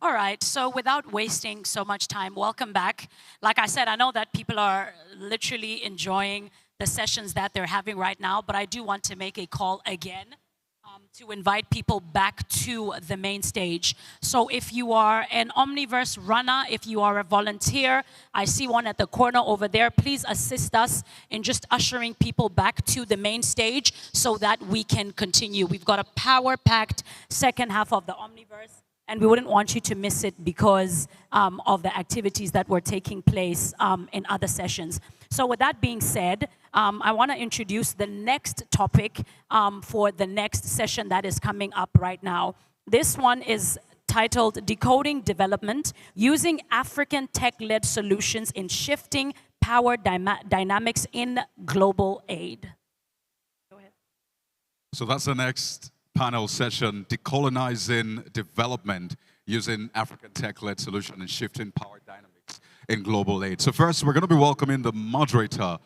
All right, so without wasting so much time, welcome back. Like I said, I know that people are literally enjoying the sessions that they're having right now, but I do want to make a call again to invite people back to the main stage. So if you are an Omniverse runner, if you are a volunteer, I see one at the corner over there, please assist us in just ushering people back to the main stage so that we can continue. We've got a power-packed second half of the Omniverse, and we wouldn't want you to miss it because of the activities that were taking place in other sessions. So with that being said, I want to introduce the next topic for the next session that is coming up right now. This one is titled Decoding Development, Using African Tech-Led Solutions in Shifting Power Dynamics in Global Aid. Go ahead. So that's the next panel session, Decolonizing Development, Using African Tech-Led Solution and Shifting Power Dynamics in Global Aid. So first, we're going to be welcoming the moderator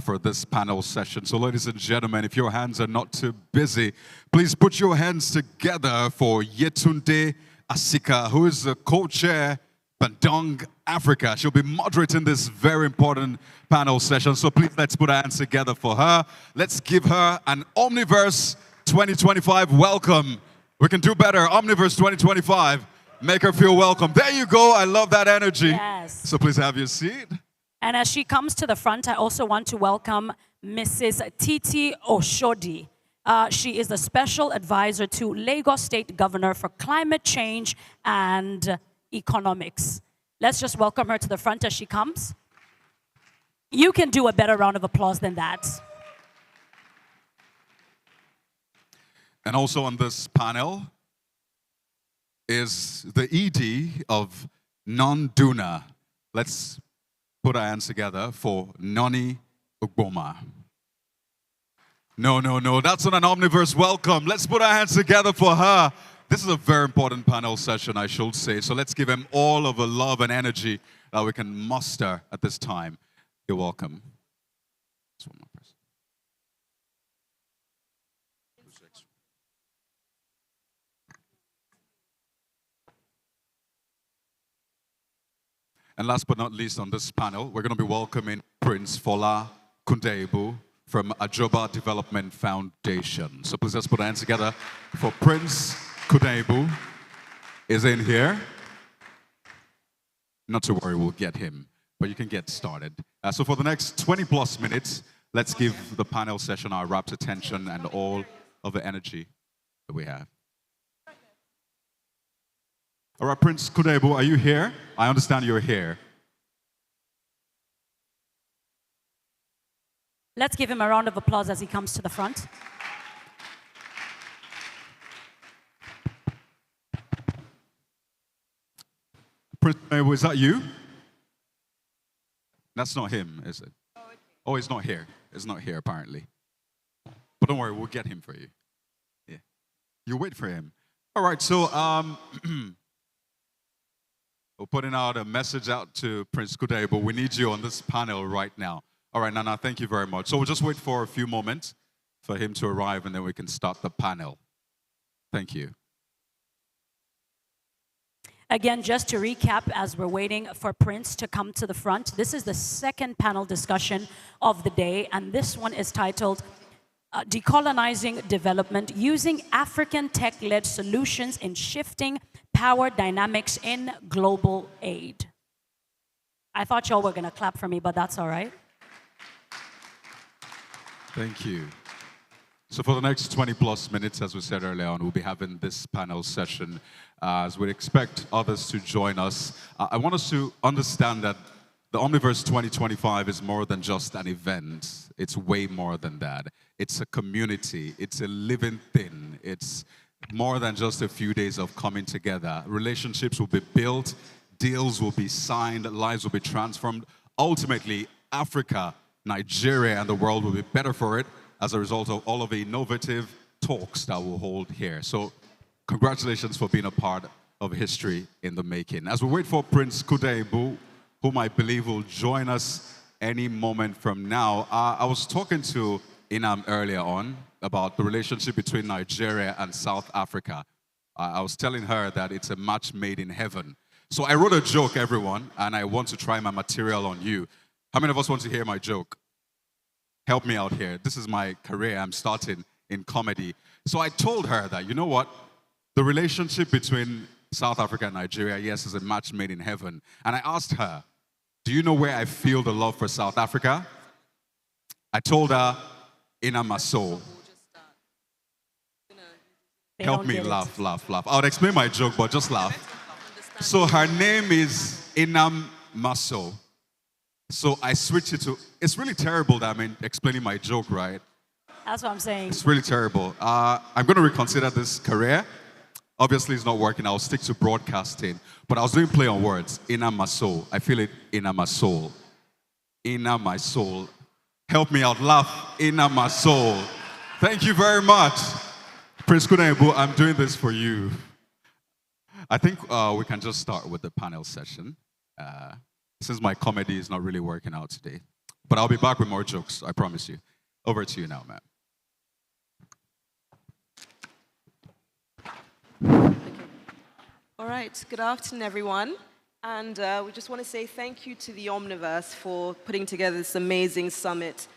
for this panel session. So ladies and gentlemen, if your hands are not too busy, please put your hands together for Yetunde Asika, who is the co-chair, Bandung, Africa. She'll be moderating this very important panel session. So please, let's put our hands together for her. Let's give her an Omniverse 2025 welcome. We can do better. Omniverse 2025. Make her feel welcome. There you go. I love that energy. Yes. So please have your seat. And as she comes to the front, I also want to welcome Mrs. Oshodi. She is the special advisor to Lagos State Governor for Climate Change and Economics. Let's just welcome her to the front as she comes. You can do a better round of applause than that. And also on this panel is the ED of Nondunna. Let's put our hands together for Nonny, Ugboma. No, that's not an Omniverse welcome. Let's put our hands together for her. This is a very important panel session, I should say. So let's give him all of the love and energy that we can muster at this time. You're welcome. And last but not least on this panel, we're going to be welcoming Prince Fola Kundebu from Ajoba Development Foundation. So please let's put our hands together for Prince Kundebu is in here. Not to worry, we'll get him, but you can get started. So for the next 20 plus minutes, let's give the panel session our rapt attention and all of the energy that we have. All right, Prince Kundebu, are you here? I understand you're here. Let's give him a round of applause as he comes to the front. Prince Kundebu, is that you? That's not him, is it? Oh, he's not here. He's not here, apparently. But don't worry, we'll get him for you. Yeah. You wait for him. All right, so we're putting out a message out to Prince Kundebu. We need you on this panel right now. All right, Nana, thank you very much. So we'll just wait for a few moments for him to arrive, and then we can start the panel. Thank you. Again, just to recap, as we're waiting for Prince to come to the front, this is the second panel discussion of the day, and this one is titled Decolonizing Development, Using African Tech-Led Solutions in Shifting Power Dynamics in Global Aid. I thought y'all were going to clap for me, but that's all right. Thank you. So for the next 20 plus minutes, as we said earlier on, we'll be having this panel session. As we'd expect others to join us, I want us to understand that the Omniverse 2025 is more than just an event. It's way more than that. It's a community. It's a living thing. It's more than just a few days of coming together. Relationships will be built, deals will be signed, lives will be transformed. Ultimately, Africa, Nigeria, and the world will be better for it as a result of all of the innovative talks that we'll hold here. So congratulations for being a part of history in the making. As we wait for Prince Kundebu, whom I believe will join us any moment from now, I was talking to Inam earlier on about the relationship between Nigeria and South Africa. I was telling her that it's a match made in heaven. So I wrote a joke, everyone, and I want to try my material on you. How many of us want to hear my joke? Help me out here. This is my career. I'm starting in comedy. So I told her that, you know what? The relationship between South Africa and Nigeria, yes, is a match made in heaven. And I asked her, do you know where I feel the love for South Africa? I told her, in my soul. Help me laugh. I would explain my joke, but just laugh. So her name is Inam Maso. So I switched it to, it's really terrible that I'm explaining my joke, right? That's what I'm saying. It's really terrible. I'm going to reconsider this career. Obviously, it's not working. I'll stick to broadcasting. But I was doing play on words. Inna my soul. I feel it inna my soul. Inna my soul. Help me out. Laugh. Inna my soul. Thank you very much. Prince Kudayibu, I'm doing this for you. I think we can just start with the panel session. Since my comedy is not really working out today. But I'll be back with more jokes, I promise you. Over to you now, ma'am. Okay. All right, good afternoon, everyone. And we just want to say thank you to the Omniverse for putting together this amazing summit.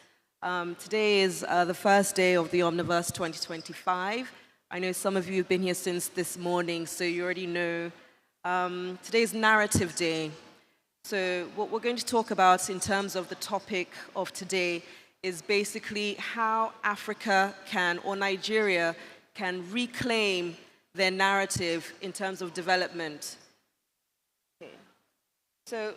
Today is the first day of the Omniverse 2025. I know some of you have been here since this morning, so you already know. Today's Narrative Day. So what we're going to talk about in terms of the topic of today is basically how Africa can, or Nigeria, can reclaim their narrative in terms of development. Okay. So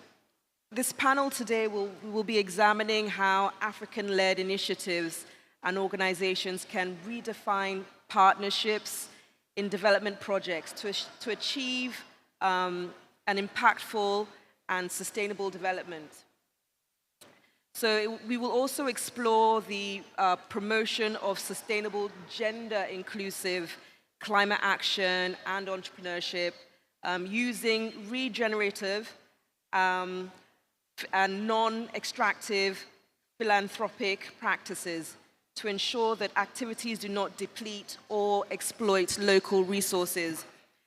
this panel today will be examining how African-led initiatives and organizations can redefine partnerships in development projects to achieve an impactful and sustainable development. So we will also explore the promotion of sustainable, gender-inclusive climate action and entrepreneurship using regenerative and non-extractive philanthropic practices to ensure that activities do not deplete or exploit local resources.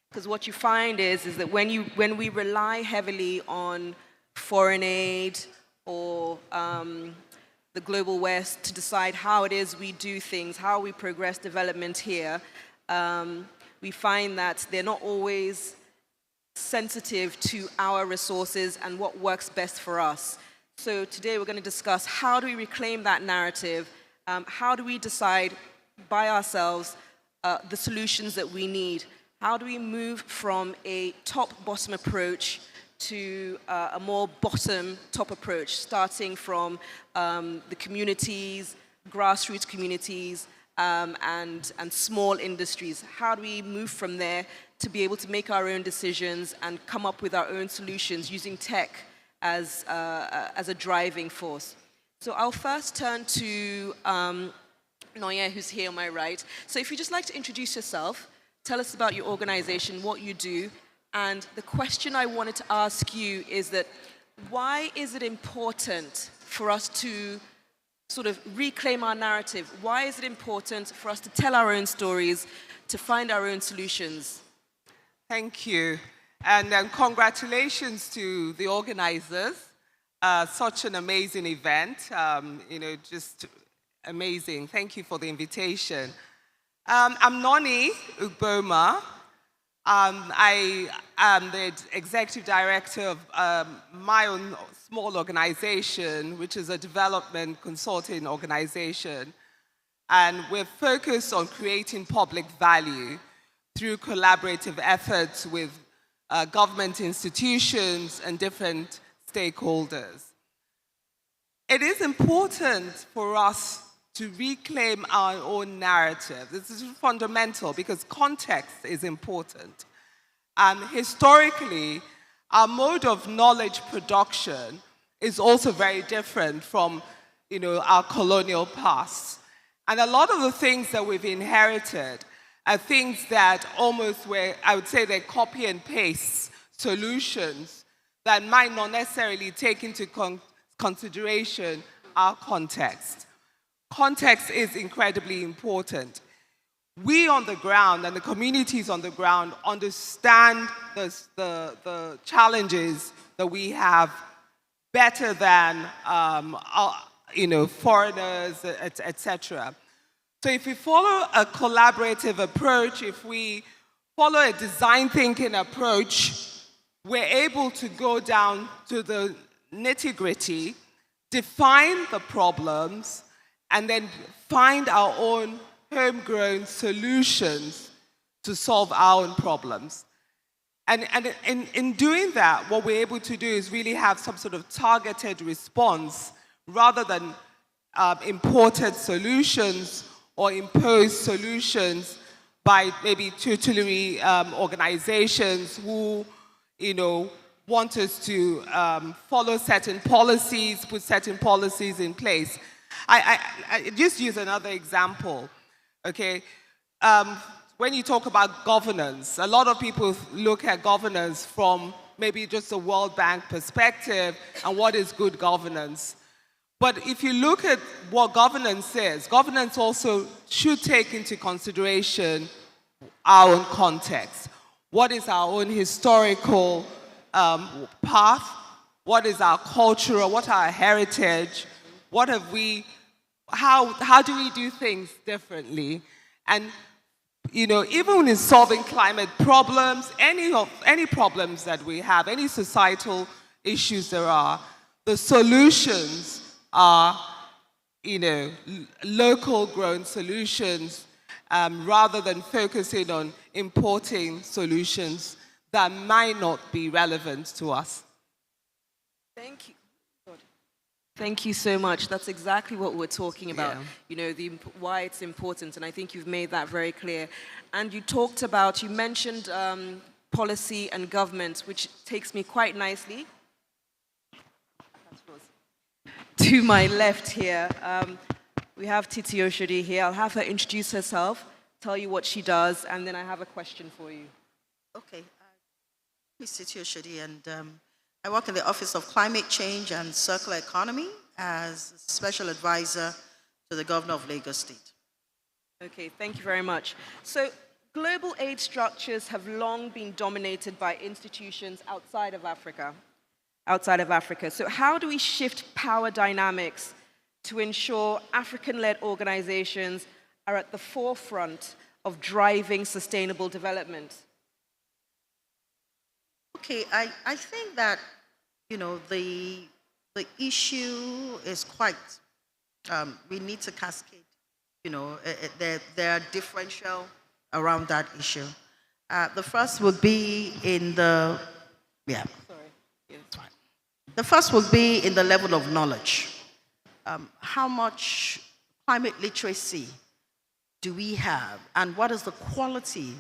Because what you find is that when we rely heavily on foreign aid or the global West to decide how it is we do things, how we progress development here, we find that they're not always sensitive to our resources and what works best for us. So today we're going to discuss how do we reclaim that narrative, how do we decide by ourselves the solutions that we need. How do we move from a top-bottom approach to a more bottom-top approach, starting from the communities, grassroots communities, and small industries? How do we move from there to be able to make our own decisions and come up with our own solutions using tech as a driving force? So I'll first turn to Nonny, who's here on my right. So if you'd just like to introduce yourself, tell us about your organization, what you do, and the question I wanted to ask you is that why is it important for us to sort of reclaim our narrative? Why is it important for us to tell our own stories, to find our own solutions? Thank you. And congratulations to the organizers. Such an amazing event, just amazing. Thank you for the invitation. I'm Nonny Ugboma. I am the executive director of my own small organization, which is a development consulting organization. And we're focused on creating public value through collaborative efforts with government institutions and different stakeholders. It is important for us to reclaim our own narrative. This is fundamental because context is important. Historically, our mode of knowledge production is also very different from our colonial past. And a lot of the things that we've inherited are things that almost were, I would say, they're copy and paste solutions that might not necessarily take into consideration our context. Context is incredibly important. we on the ground and the communities on the ground understand the challenges that we have better than foreigners, etc. So if we follow a collaborative approach, if we follow a design thinking approach, we're able to go down to the nitty-gritty, define the problems, and then find our own homegrown solutions to solve our own problems. And in doing that, what we're able to do is really have some sort of targeted response rather than imported solutions or imposed solutions by maybe tutelary organizations who, want us to follow certain policies, put certain policies in place. I just use another example, okay? When you talk about governance, a lot of people look at governance from maybe just a World Bank perspective and what is good governance. But if you look at what governance is, governance also should take into consideration our own context. What is our own historical path? What is our cultural, what are our heritage? What have we, how do we do things differently? And even in solving climate problems, any problems that we have, any societal issues there are, the solutions are, local grown solutions rather than focusing on importing solutions that might not be relevant to us. Thank you. Thank you so much. That's exactly what we're talking about, Yeah. why it's important, and I think you've made that very clear. And you mentioned policy and government, which takes me quite nicely to my left here. We have Oshodi here. I'll have her introduce herself, tell you what she does, and then I have a question for you. Okay. I'm Oshodi, and I work in the Office of Climate Change and Circular Economy as Special Advisor to the Governor of Lagos State. Okay, thank you very much. So, global aid structures have long been dominated by institutions outside of Africa. So how do we shift power dynamics to ensure African-led organizations are at the forefront of driving sustainable development? Okay, I think that, the issue is quite, we need to cascade, there are differential around that issue. The first would be in the, the first would be in the level of knowledge. How much climate literacy do we have, and what is the quality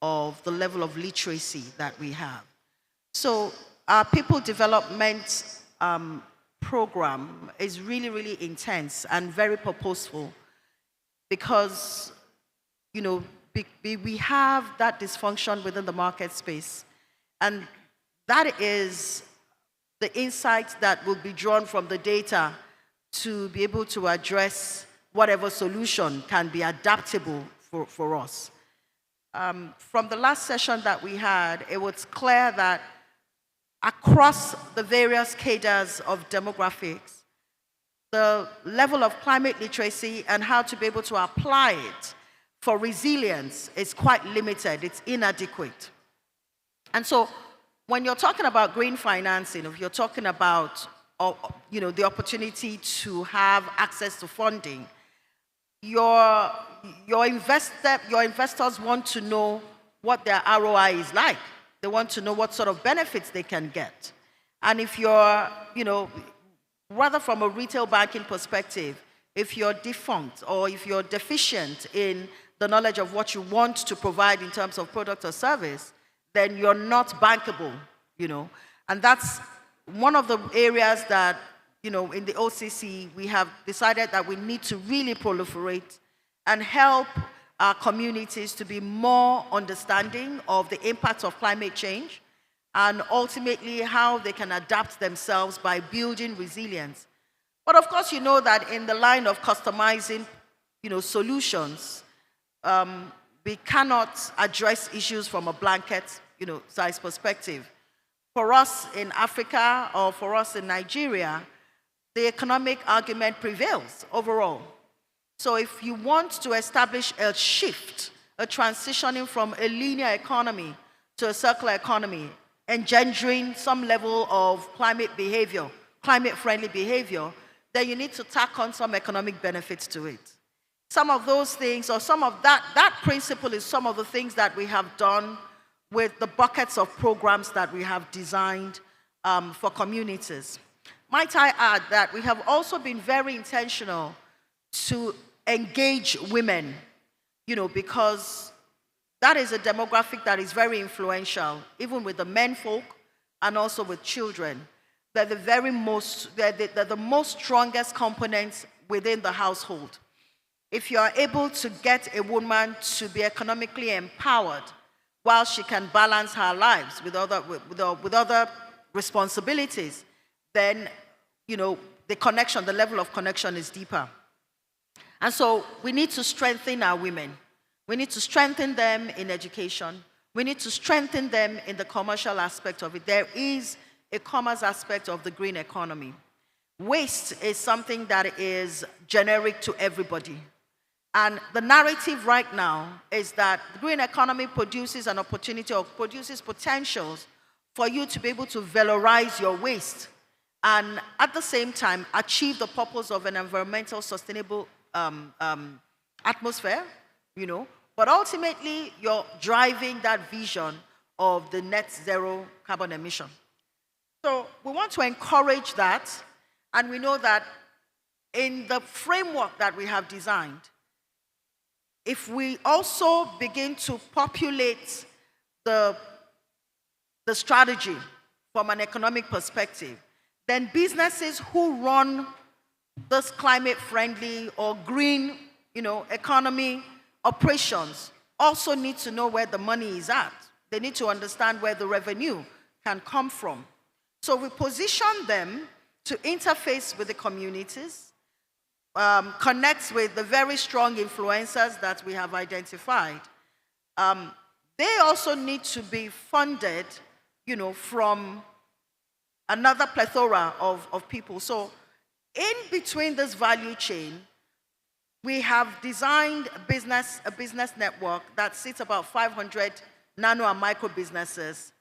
of the level of literacy that we have? So our people development program is really, really intense and very purposeful because, we have that dysfunction within the market space. And that is the insights that will be drawn from the data to be able to address whatever solution can be adaptable for us. From the last session that we had, it was clear that across the various cadres of demographics, the level of climate literacy and how to be able to apply it for resilience is quite limited, it's inadequate. And so when you're talking about green financing, if you're talking about the opportunity to have access to funding, your investors want to know what their ROI is like. They want to know what sort of benefits they can get. And if you're, rather from a retail banking perspective, if you're defunct or if you're deficient in the knowledge of what you want to provide in terms of product or service, then you're not bankable, And that's one of the areas that, in the OCC, we have decided that we need to really proliferate and help our communities to be more understanding of the impacts of climate change and ultimately how they can adapt themselves by building resilience. But of course, that in the line of customizing, solutions, we cannot address issues from a blanket, size perspective. For us in Africa or for us in Nigeria, the economic argument prevails overall. So if you want to establish a shift, a transitioning from a linear economy to a circular economy, engendering some level of climate friendly behavior, then you need to tack on some economic benefits to it. Some of those things, or some of that principle is some of the things that we have done with the buckets of programs that we have designed for communities. Might I add that we have also been very intentional to engage women, because that is a demographic that is very influential, even with the men folk and also with children. They're the most strongest components within the household. If you are able to get a woman to be economically empowered while she can balance her lives with other responsibilities, then the level of connection is deeper. And so we need to strengthen our women. We need to strengthen them in education. We need to strengthen them in the commercial aspect of it. There is a commerce aspect of the green economy. Waste is something that is generic to everybody. And the narrative right now is that the green economy produces an opportunity or produces potentials for you to be able to valorize your waste and at the same time achieve the purpose of an environmental sustainable atmosphere, but ultimately you're driving that vision of the net zero carbon emission. So we want to encourage that, and we know that in the framework that we have designed, if we also begin to populate the strategy from an economic perspective, then businesses who run this climate-friendly or green, economy operations also need to know where the money is at. They need to understand where the revenue can come from. So we position them to interface with the communities, connect with the very strong influencers that we have identified. They also need to be funded, from another plethora of people. So in between this value chain, we have designed a business network that sits about 500 nano and micro businesses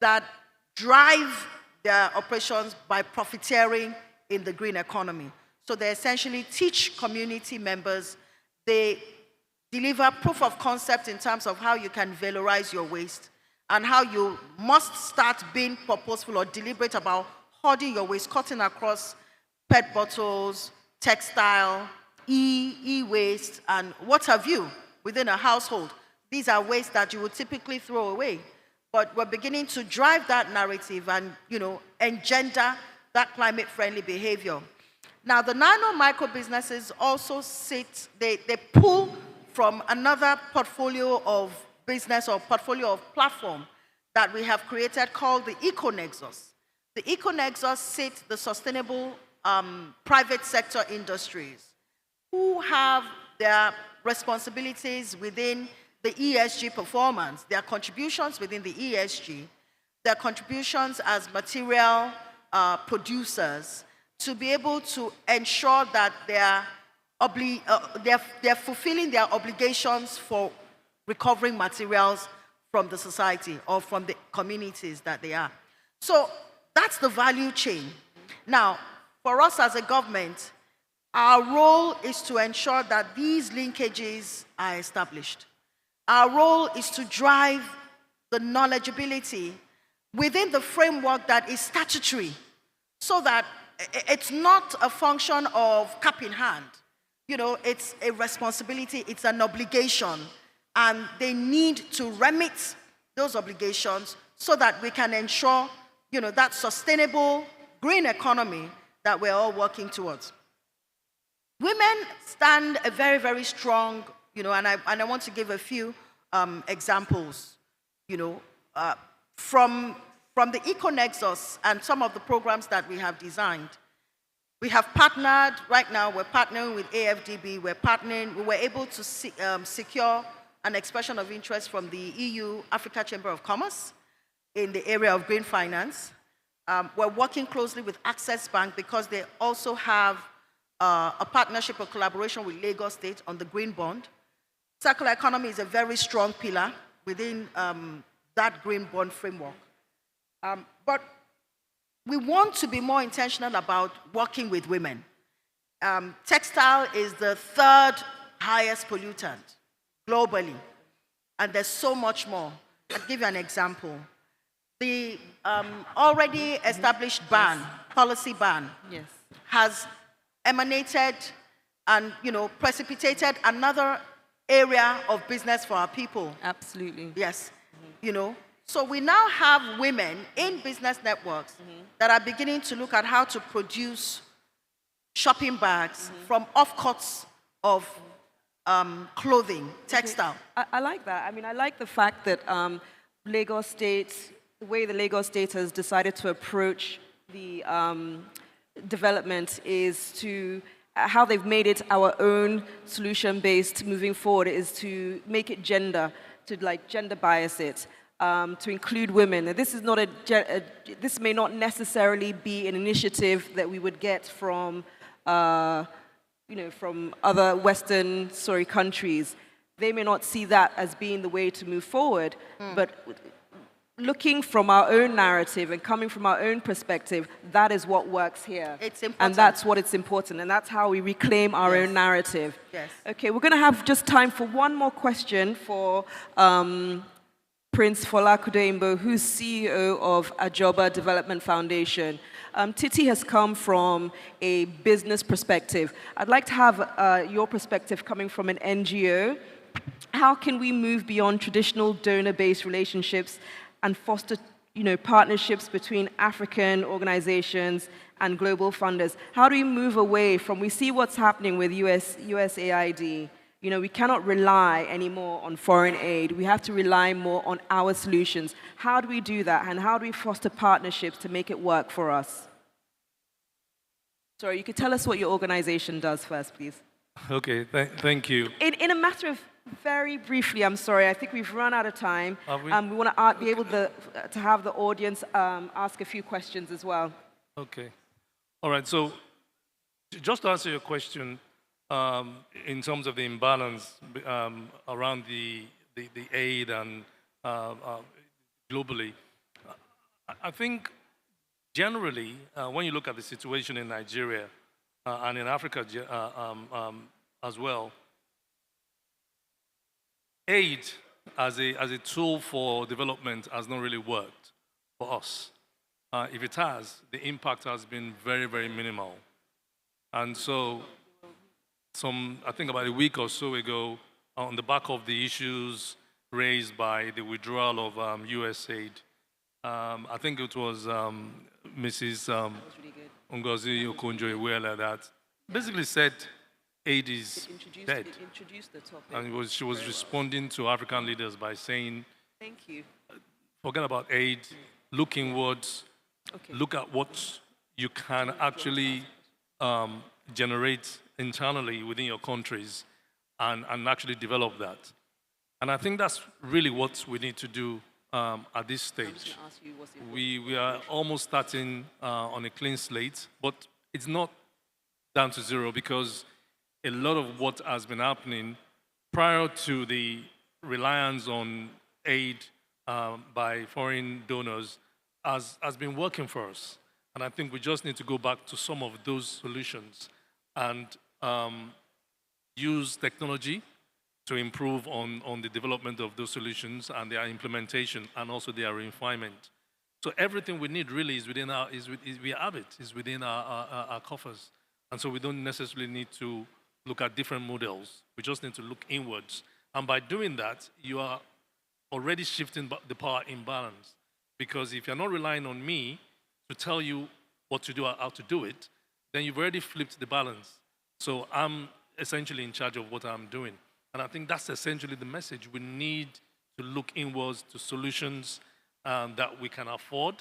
that drive their operations by profiteering in the green economy. So they essentially teach community members, they deliver proof of concept in terms of how you can valorize your waste and how you must start being purposeful or deliberate about hoarding your waste, cutting across PET bottles, textile, e-waste, and what have you within a household. These are waste that you would typically throw away. But we're beginning to drive that narrative and, engender that climate-friendly behavior. Now, the nano micro businesses also they pull from another portfolio of business or portfolio of platform that we have created called the Eco-Nexus. The Eco-Nexus sits the sustainable private sector industries who have their responsibilities within the ESG performance, their contributions within the ESG, their contributions as material producers to be able to ensure that they're fulfilling their obligations for recovering materials from the society or from the communities that they are. So that's the value chain. Now, for us as a government, our role is to ensure that these linkages are established. Our role is to drive the knowledgeability within the framework that is statutory, so that it's not a function of cap in hand. It's a responsibility, it's an obligation, and they need to remit those obligations so that we can ensure, that sustainable green economy that we're all working towards. Women stand a very, very strong, and I want to give a few examples, from the Eco-Nexus and some of the programs that we have designed. We have partnered, right now we're partnering with AFDB, we were able to secure an expression of interest from the EU Africa Chamber of Commerce in the area of green finance. We're working closely with Access Bank because they also have a partnership or collaboration with Lagos State on the green bond. Circular economy is a very strong pillar within that green bond framework. But we want to be more intentional about working with women. Textile is the third highest pollutant globally, and there's so much more. I'll give you an example. The already established ban, policy ban, Yes. has emanated and precipitated another area of business for our people. Absolutely. Yes, So we now have women in business networks that are beginning to look at how to produce shopping bags from offcuts of clothing, textile. I like that. I mean, I like the fact that Lagos State, the way the Lagos State has decided to approach the development is to, how they've made it our own solution-based moving forward is to make it gender, to gender bias it. To include women. This is not this may not necessarily be an initiative that we would get from, from other Western, countries. They may not see that as being the way to move forward, but looking from our own narrative and coming from our own perspective, that is what works here. It's important. And that's what it's important, and that's how we reclaim our own narrative. Yes. Okay, we're going to have just time for one more question for Prince Folakudeimbo, who's CEO of Ajoba Development Foundation. Titi has come from a business perspective. I'd like to have your perspective coming from an NGO. How can we move beyond traditional donor-based relationships and foster, partnerships between African organizations and global funders? How do we move away from, we see what's happening with USAID. We cannot rely anymore on foreign aid. We have to rely more on our solutions. How do we do that? And how do we foster partnerships to make it work for us? Sorry, you could tell us what your organization does first, please. Okay, thank you. In a matter of very briefly, I'm sorry, I think we've run out of time. Have we? We want to be able to have the audience ask a few questions as well. Okay. All right, so just to answer your question, in terms of the imbalance around the aid and globally, I think generally, when you look at the situation in Nigeria and in Africa as well, aid as a tool for development has not really worked for us. If it has, the impact has been very, very minimal. And so, I think about a week or so ago, on the back of the issues raised by the withdrawal of USAID, I think it was Mrs. Ngozi Okonjo-Iweala that basically said aid is dead. Introduce the topic. And she was responding to African leaders by saying, Thank you. forget about aid, look inwards, look at what you can actually generate internally within your countries and actually develop that. And I think that's really what we need to do at this stage. We are almost starting on a clean slate, but it's not down to zero because a lot of what has been happening prior to the reliance on aid by foreign donors has been working for us. And I think we just need to go back to some of those solutions and use technology to improve on the development of those solutions and their implementation and also their refinement. So everything we need really is within we have it, is within our coffers. And so we don't necessarily need to look at different models. We just need to look inwards. And by doing that, you are already shifting the power imbalance. Because if you're not relying on me to tell you what to do or how to do it, then you've already flipped the balance. So I'm essentially in charge of what I'm doing. And I think that's essentially the message. We need to look inwards to solutions that we can afford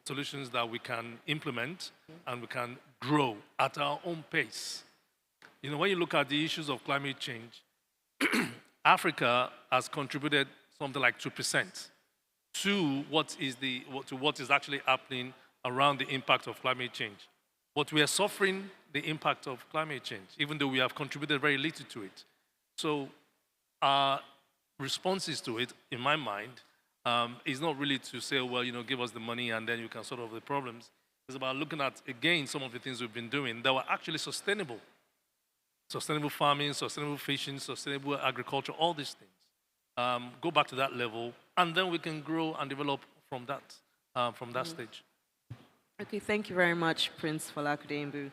solutions that we can implement and we can grow at our own pace. You know, when you look at the issues of climate change, Africa has contributed something like 2% to what is actually happening around the impact of climate change. But we are suffering the impact of climate change, even though we have contributed very little to it. So our responses to it, in my mind, is not really to say, well, you know, give us the money and then you can solve the problems. It's about looking at, again, some of the things we've been doing that were actually sustainable. Sustainable farming, sustainable fishing, sustainable agriculture, all these things. Go back to that level, and then we can grow and develop from that stage. Okay, thank you very much, Prince Falakudembu.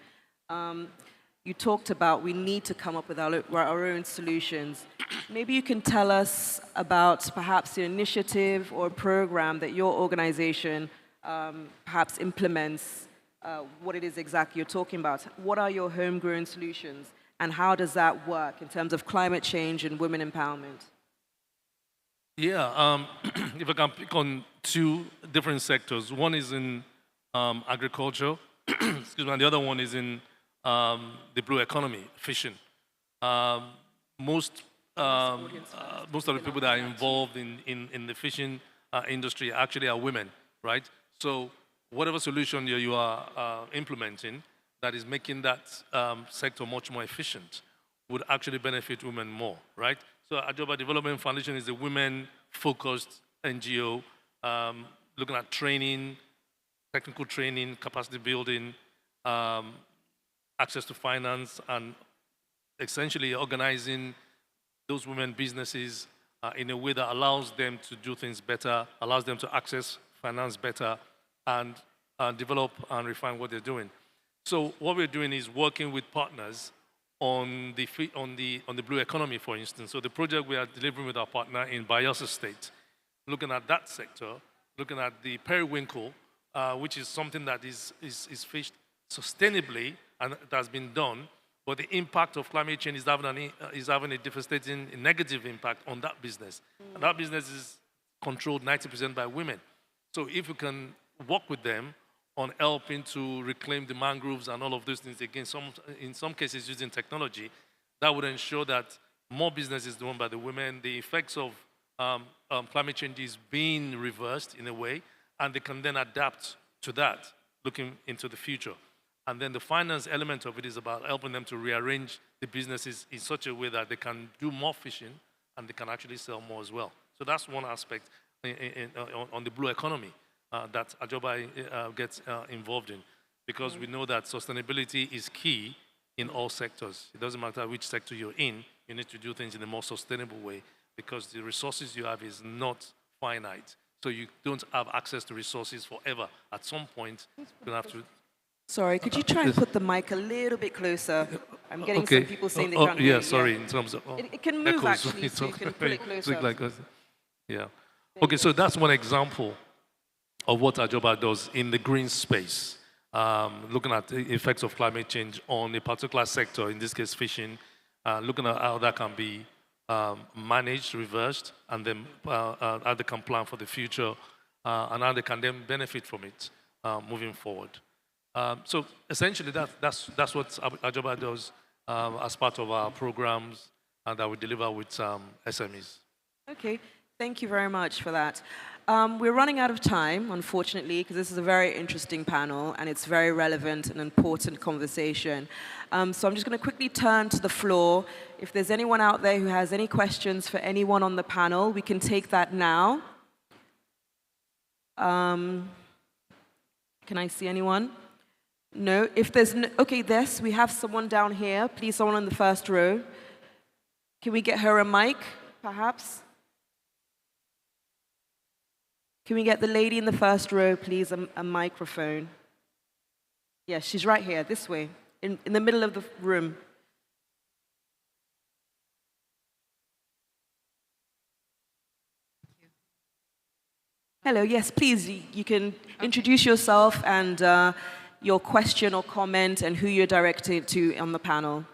You talked about we need to come up with our own solutions. Maybe you can tell us about perhaps the initiative or program that your organization perhaps implements, what it is exactly you're talking about. What are your homegrown solutions, and how does that work in terms of climate change and women empowerment? Yeah, if I can pick on two different sectors. One is in agriculture, excuse me, and the other one is in the blue economy, fishing. Most of the people that are involved in the fishing industry actually are women, right? So whatever solution you are implementing that is making that sector much more efficient would actually benefit women more, right? So Ajoba Development Foundation is a women-focused NGO looking at training, technical training, capacity building, access to finance, and essentially organizing those women businesses in a way that allows them to do things better, allows them to access finance better, and develop and refine what they're doing. So what we're doing is working with partners on the blue economy, for instance. So the project we are delivering with our partner in Bayelsa State, looking at that sector, looking at the periwinkle, which is something that is fished sustainably and it has been done, but the impact of climate change is having a devastating negative impact on that business. And that business is controlled 90% by women. So if you can work with them on helping to reclaim the mangroves and all of those things, again, in some cases using technology, that would ensure that more business is done by the women, the effects of climate change is being reversed in a way, and they can then adapt to that, looking into the future. And then the finance element of it is about helping them to rearrange the businesses in such a way that they can do more fishing and they can actually sell more as well. So that's one aspect on the blue economy that Ajoba gets involved in, because we know that sustainability is key in all sectors. It doesn't matter which sector you're in, you need to do things in a more sustainable way because the resources you have is not finite. So you don't have access to resources forever. At some point, you'll have to... Sorry, could you try and put the mic a little bit closer? I'm getting some people saying they can't hear yeah, you. sorry, in terms of... It can move, echoes, actually, so you can put it closer. Yeah. Okay, so that's one example of what Ajoba does in the green space, looking at the effects of climate change on a particular sector, in this case fishing, looking at how that can be managed, reversed, and then how they can plan for the future, and how they can then benefit from it moving forward. So essentially, that's what Ajoba does as part of our programs that we deliver with SMEs. Okay, thank you very much for that. We're running out of time, unfortunately, because this is a very interesting panel and it's very relevant and important conversation. So I'm just going to quickly turn to the floor. If there's anyone out there who has any questions for anyone on the panel, we can take that now. Can I see anyone? No? If there's no, okay, yes, we have someone down here. Please, someone on the first row. Can we get her a mic, perhaps? Can we get the lady in the first row, please, a microphone? Yes, she's right here, this way, in the middle of the room. Hello, yes, please, you can introduce yourself and your question or comment and who you're directed to on the panel.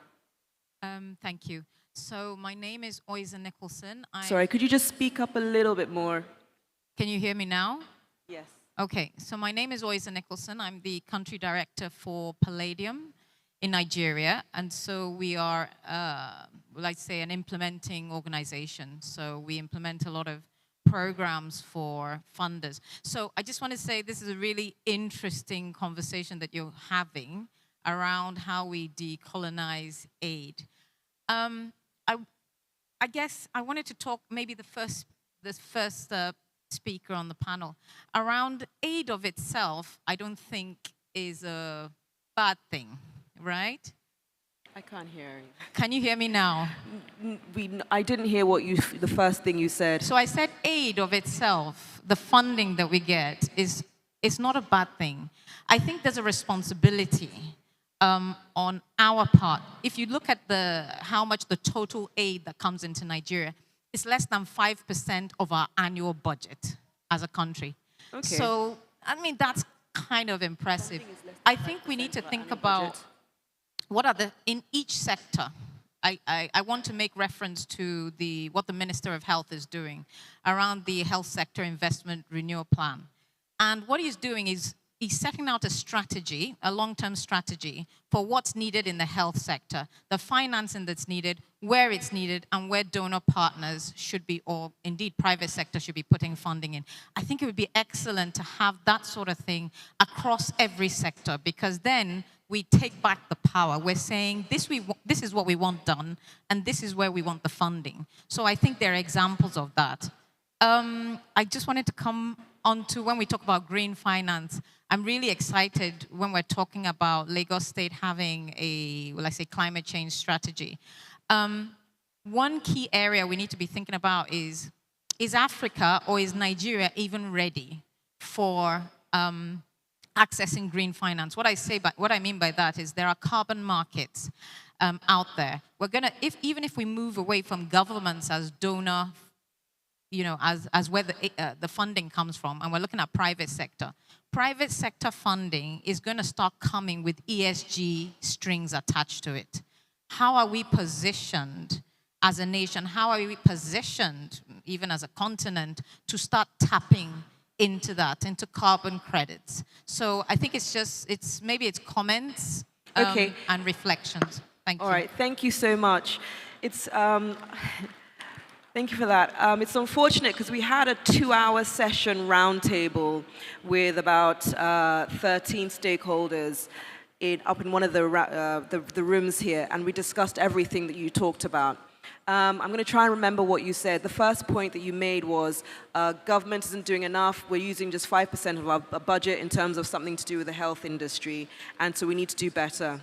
Thank you. So my name is Oiza Nicholson. Sorry, could you just speak up a little bit more? Can you hear me now? Yes. Okay, so my name is Oisa Nicholson. I'm the country director for Palladium in Nigeria. And so we are, let's say, an implementing organization. So we implement a lot of programs for funders. So I just want to say this is a really interesting conversation that you're having around how we decolonize aid. I guess I wanted to talk maybe the first speaker on the panel around aid of itself. I don't think is a bad thing, right? I can't hear you. Can you hear me now? I didn't hear the first thing you said. So I said aid of itself, the funding that we get is not a bad thing. I think there's a responsibility on our part. If you look at how much the total aid that comes into Nigeria, it's less than 5% of our annual budget as a country. Okay. So, I mean, that's kind of impressive. I think we need to think about what are in each sector. I want to make reference to what the Minister of Health is doing around the health sector investment renewal plan. And what he's doing is he's setting out a strategy, a long-term strategy for what's needed in the health sector, the financing that's needed, where it's needed, and where donor partners should be, or indeed private sector should be putting funding in. I think it would be excellent to have that sort of thing across every sector, because then we take back the power. We're saying this is what we want done, and this is where we want the funding. So I think there are examples of that. I just wanted to come on to when we talk about green finance. I'm really excited when we're talking about Lagos State having climate change strategy. One key area we need to be thinking about is Africa or is Nigeria even ready for accessing green finance? What I mean by that is there are carbon markets out there. We're gonna, even if we move away from governments as donor, as where the funding comes from, and we're looking at private sector. Private sector funding is going to start coming with ESG strings attached to it. How are we positioned as a nation? How are we positioned, even as a continent, to start tapping into that, into carbon credits? So I think maybe it's comments and reflections. Thank you. All right, thank you so much. Thank you for that. It's unfortunate because we had a 2-hour session roundtable with about 13 stakeholders up in one of the rooms here, and we discussed everything that you talked about. I'm going to try and remember what you said. The first point that you made was government isn't doing enough. We're using just 5% of our budget in terms of something to do with the health industry, and so we need to do better.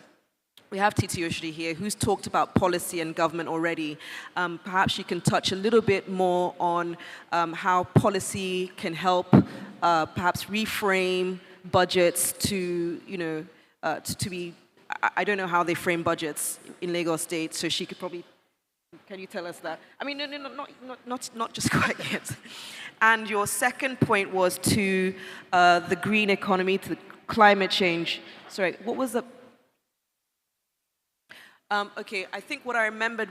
We have Titi Oshodi here, who's talked about policy and government already. Perhaps she can touch a little bit more on how policy can help perhaps reframe budgets to be, I don't know how they frame budgets in Lagos State, so she could probably, can you tell us that? I mean, no, not just quite yet. And your second point was to the green economy, to the climate change. Sorry, what was the... Okay, I think what I remembered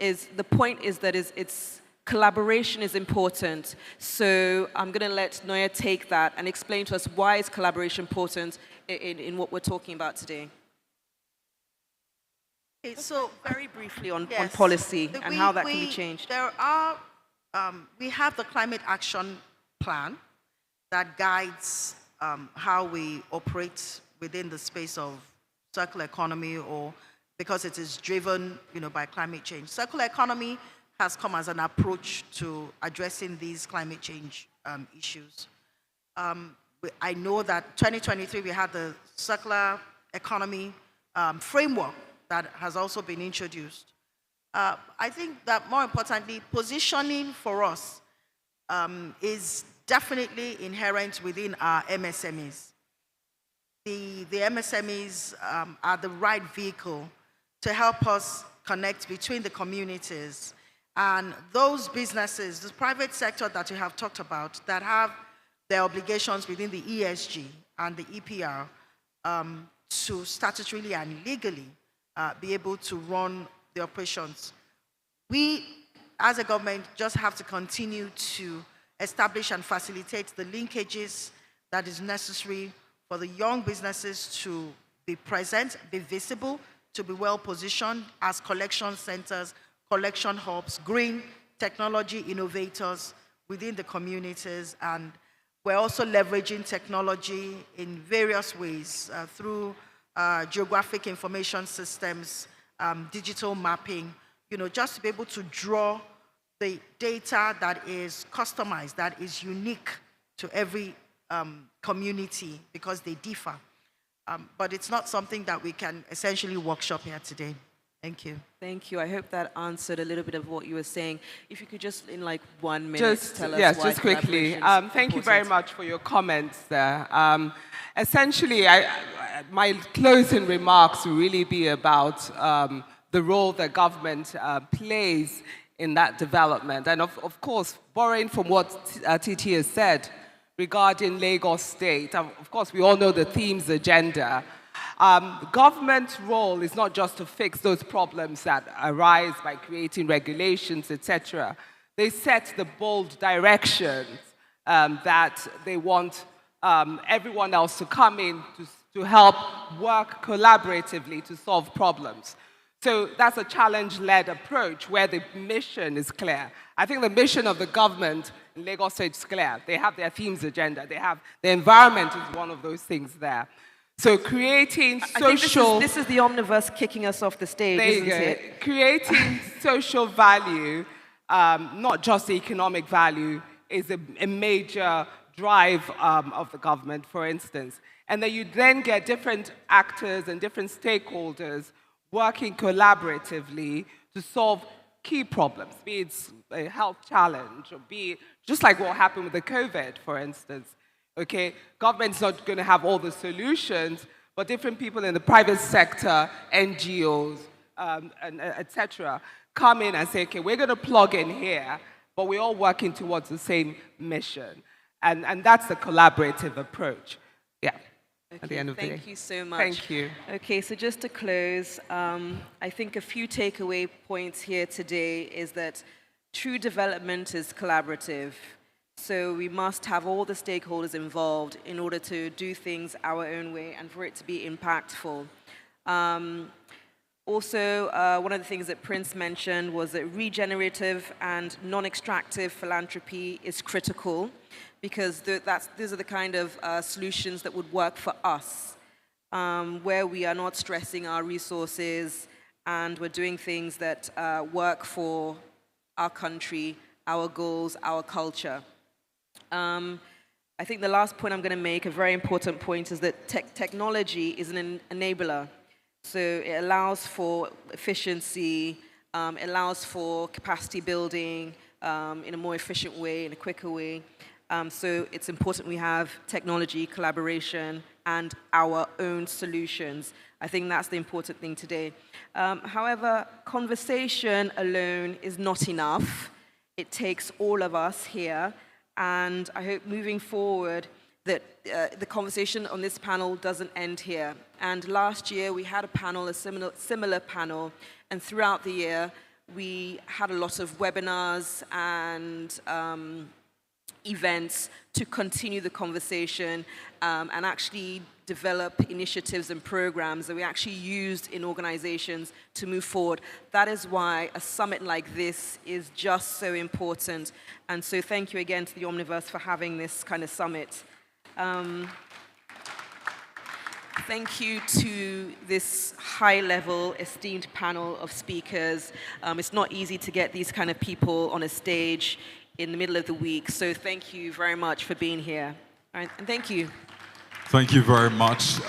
is the point is that it's collaboration is important. So I'm going to let Nonny take that and explain to us why is collaboration important in what we're talking about today. Okay, so very briefly on policy and how that can be changed. We have the Climate Action Plan that guides how we operate within the space of circular economy, or because it is driven, by climate change. Circular economy has come as an approach to addressing these climate change issues. I know that 2023 we had the circular economy framework that has also been introduced. I think that more importantly, positioning for us is definitely inherent within our MSMEs. The MSMEs are the right vehicle to help us connect between the communities and those businesses, the private sector that you have talked about, that have their obligations within the ESG and the EPR to statutorily and legally be able to run the operations. We, as a government, just have to continue to establish and facilitate the linkages that is necessary for the young businesses to be present, be visible, to be well positioned as collection centers, collection hubs, green technology innovators within the communities. And we're also leveraging technology in various ways through geographic information systems, digital mapping, just to be able to draw the data that is customized, that is unique to every community, because they differ. But it's not something that we can essentially workshop here today. Thank you. Thank you. I hope that answered a little bit of what you were saying. If you could just, in like 1 minute, tell us yes, why just quickly. Thank you very much for your comments there. Essentially, my closing remarks will really be about the role that government plays in that development. And of course, borrowing from what Titi has said regarding Lagos State, of course, we all know the theme's agenda. Government's role is not just to fix those problems that arise by creating regulations, etc. They set the bold directions that they want everyone else to come in to help work collaboratively to solve problems. So that's a challenge-led approach where the mission is clear. I think the mission of the government in Lagos State is clear. They have their themes agenda. They have the environment is one of those things there. So creating social... I think this is the Omniverse kicking us off the stage, isn't it? Creating social value, not just economic value, is a major drive of the government, for instance. And then you then get different actors and different stakeholders working collaboratively to solve key problems, be it a health challenge, or be it just like what happened with the COVID, for instance. Okay, government's not going to have all the solutions, but different people in the private sector, NGOs, etc., come in and say, okay, we're going to plug in here, but we're all working towards the same mission. And that's the collaborative approach. Yeah. Okay, at the end of the day. Thank you so much. Thank you. Okay, so just to close, I think a few takeaway points here today is that true development is collaborative. So we must have all the stakeholders involved in order to do things our own way and for it to be impactful. Also, one of the things that Prince mentioned was that regenerative and non-extractive philanthropy is critical, because those are the kind of solutions that would work for us, where we are not stressing our resources and we're doing things that work for our country, our goals, our culture. I think the last point I'm going to make, a very important point, is that technology is an enabler. So it allows for efficiency, it allows for capacity building in a more efficient way, in a quicker way. So it's important we have technology, collaboration, and our own solutions. I think that's the important thing today. However, conversation alone is not enough. It takes all of us here. And I hope moving forward that the conversation on this panel doesn't end here. And last year we had a panel, a similar panel, and throughout the year we had a lot of webinars and events to continue the conversation and actually develop initiatives and programs that we actually used in organizations to move forward. That is why a summit like this is just so important. And so thank you again to the Omniverse for having this kind of summit. Thank you to this high-level, esteemed panel of speakers. It's not easy to get these kind of people on a stage in the middle of the week, so thank you very much for being here. All right, and thank you. Thank you very much.